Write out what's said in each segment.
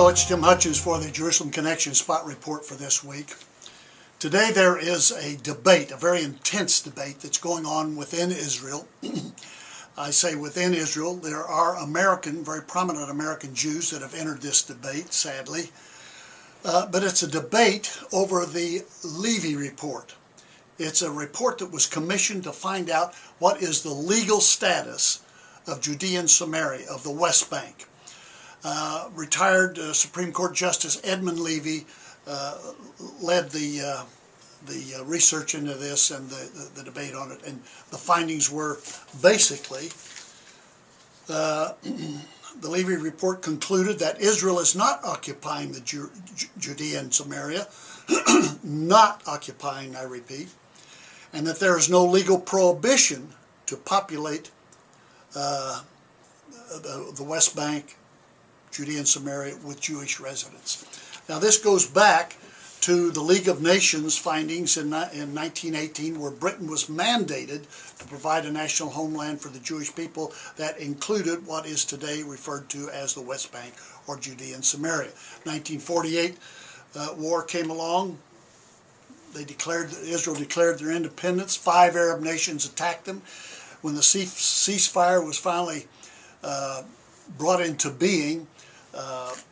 Hello, it's Jim Hutchins for the Jerusalem Connection Spot Report for this week. Today there is a debate, a very intense debate that's going on within Israel. I say within Israel. There are very prominent American Jews that have entered this debate, sadly. But it's a debate over the WEBY report. It's a report that was commissioned to find out what is the legal status of Judea and Samaria, of the West Bank. Retired Supreme Court Justice Edmund Levy led the research into this and the debate on it, and the findings were basically the Levy report concluded that Israel is not occupying the Judea and Samaria, not occupying, I repeat, and that there is no legal prohibition to populate the West Bank, Judea and Samaria with Jewish residents. Now this goes back to the League of Nations findings in 1918, where Britain was mandated to provide a national homeland for the Jewish people that included what is today referred to as the West Bank or Judea and Samaria. 1948, war came along. Israel declared their independence. 5 Arab nations attacked them. When the ceasefire was finally brought into being,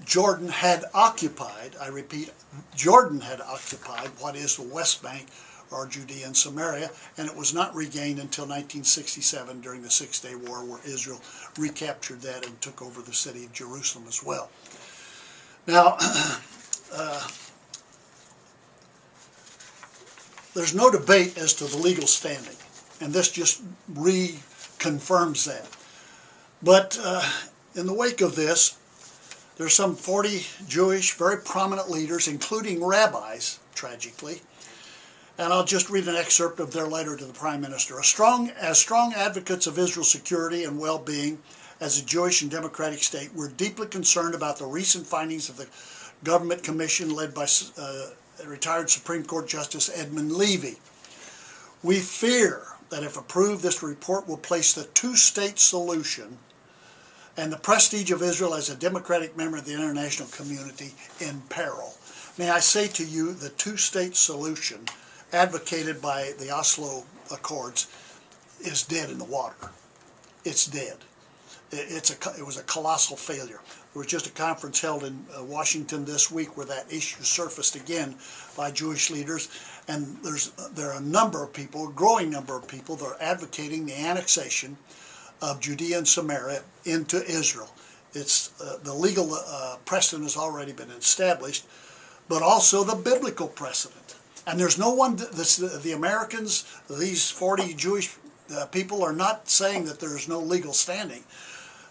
Jordan had occupied, I repeat, Jordan had occupied what is the West Bank or Judea and Samaria, and it was not regained until 1967 during the Six-Day War, where Israel recaptured that and took over the city of Jerusalem as well. Now, there's no debate as to the legal standing, and this just reconfirms that. But in the wake of this, there's some 40 Jewish, very prominent leaders, including rabbis, tragically, and I'll just read an excerpt of their letter to the Prime Minister. As strong advocates of Israel's security and well-being as a Jewish and democratic state, we're deeply concerned about the recent findings of the government commission led by retired Supreme Court Justice Edmund Levy. We fear that if approved, this report will place the two-state solution and the prestige of Israel as a democratic member of the international community in peril. May I say to you, the two-state solution advocated by the Oslo Accords is dead in the water. It's dead. It was a colossal failure. There was just a conference held in Washington this week where that issue surfaced again by Jewish leaders, and there are a number of people, a growing number of people, that are advocating the annexation of Judea and Samaria into Israel. It's the legal precedent has already been established, but also the biblical precedent. And there's no one, the Americans, these 40 Jewish people are not saying that there is no legal standing,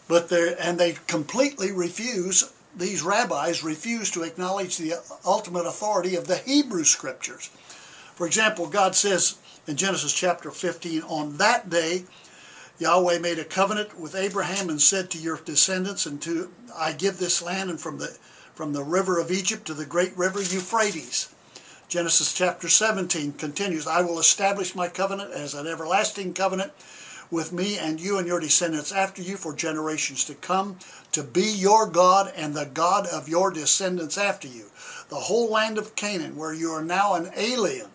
but they completely refuse, these rabbis refuse to acknowledge the ultimate authority of the Hebrew Scriptures. For example, God says in Genesis chapter 15, on that day Yahweh made a covenant with Abraham and said to your descendants, I give this land, and from the river of Egypt to the great river Euphrates. Genesis chapter 17 continues, I will establish my covenant as an everlasting covenant with me and you and your descendants after you for generations to come, to be your God and the God of your descendants after you. The whole land of Canaan, where you are now an alien,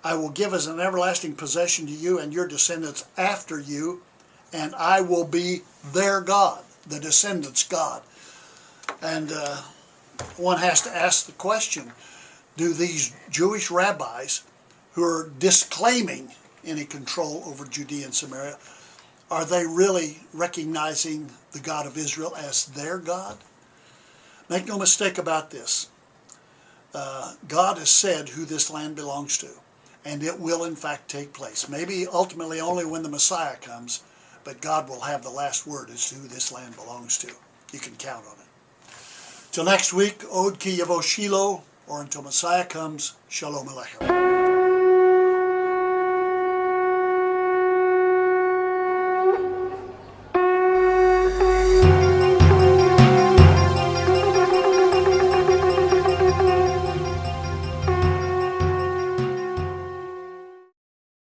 I will give as an everlasting possession to you and your descendants after you, and I will be their God, the descendants' God. And one has to ask the question, do these Jewish rabbis who are disclaiming any control over Judea and Samaria, are they really recognizing the God of Israel as their God? Make no mistake about this. God has said who this land belongs to, and it will in fact take place. Maybe ultimately only when the Messiah comes, but God will have the last word as to who this land belongs to. You can count on it. Till next week, Od Ki Yavo Shiloh, or until Messiah comes, Shalom Aleichem.